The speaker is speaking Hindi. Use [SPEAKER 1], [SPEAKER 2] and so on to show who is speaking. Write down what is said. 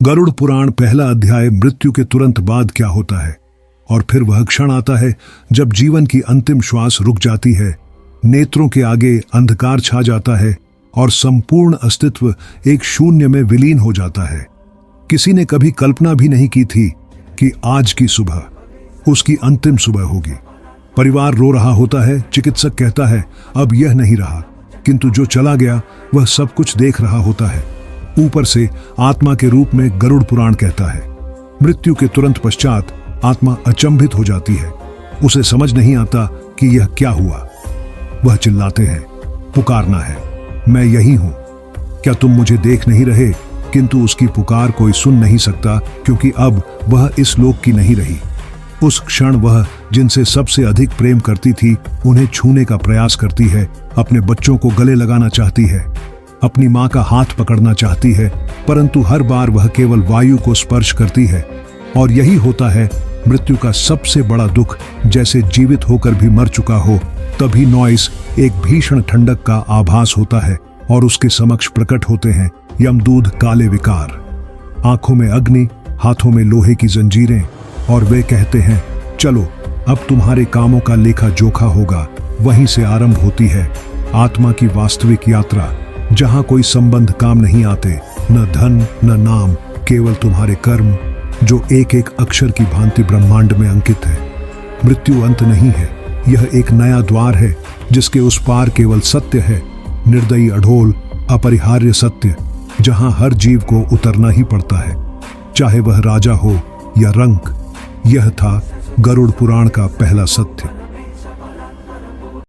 [SPEAKER 1] गरुड़ पुराण पहला अध्याय मृत्यु के तुरंत बाद क्या होता है। और फिर वह क्षण आता है जब जीवन की अंतिम श्वास रुक जाती है, नेत्रों के आगे अंधकार छा जाता है और संपूर्ण अस्तित्व एक शून्य में विलीन हो जाता है। किसी ने कभी कल्पना भी नहीं की थी कि आज की सुबह उसकी अंतिम सुबह होगी। परिवार रो रहा होता है, चिकित्सक कहता है अब यह नहीं रहा, किंतु जो चला गया वह सब कुछ देख रहा होता है। ऊपर से आत्मा के रूप में गरुड़ पुराण कहता है। मृत्यु के तुरंत पश्चात आत्मा अचंभित हो जाती है। उसे समझ नहीं आता कि यह क्या हुआ। वह चिल्लाते हैं, पुकारना है, मैं यही हूं, क्या तुम मुझे देख नहीं रहे? किंतु उसकी पुकार कोई सुन नहीं सकता, क्योंकि अब वह इस लोक की नहीं रही। उस क्षण वह जिनसे सबसे अधिक प्रेम करती थी उन्हें छूने का प्रयास करती है, अपने बच्चों को गले लगाना चाहती है, अपनी मां का हाथ पकड़ना चाहती है, परंतु हर बार वह केवल वायु को स्पर्श करती है। और यही होता है मृत्यु का सबसे बड़ा दुख, जैसे जीवित होकर भी मर चुका हो। तभी नॉइस एक भीषण ठंडक का आभास होता है और उसके समक्ष प्रकट होते हैं यमदूत काले विकार, आंखों में अग्नि, हाथों में लोहे की जंजीरें, और वे कहते हैं चलो अब तुम्हारे कामों का लेखा जोखा होगा। वहीं से आरंभ होती है आत्मा की वास्तविक यात्रा, जहां कोई संबंध काम नहीं आते, न धन न नाम, केवल तुम्हारे कर्म, जो एक एक अक्षर की भांति ब्रह्मांड में अंकित है। मृत्यु अंत नहीं है, यह एक नया द्वार है जिसके उस पार केवल सत्य है, निर्दयी, अढोल, अपरिहार्य सत्य, जहां हर जीव को उतरना ही पड़ता है, चाहे वह राजा हो या रंक। यह था गरुड़ पुराण का पहला सत्य।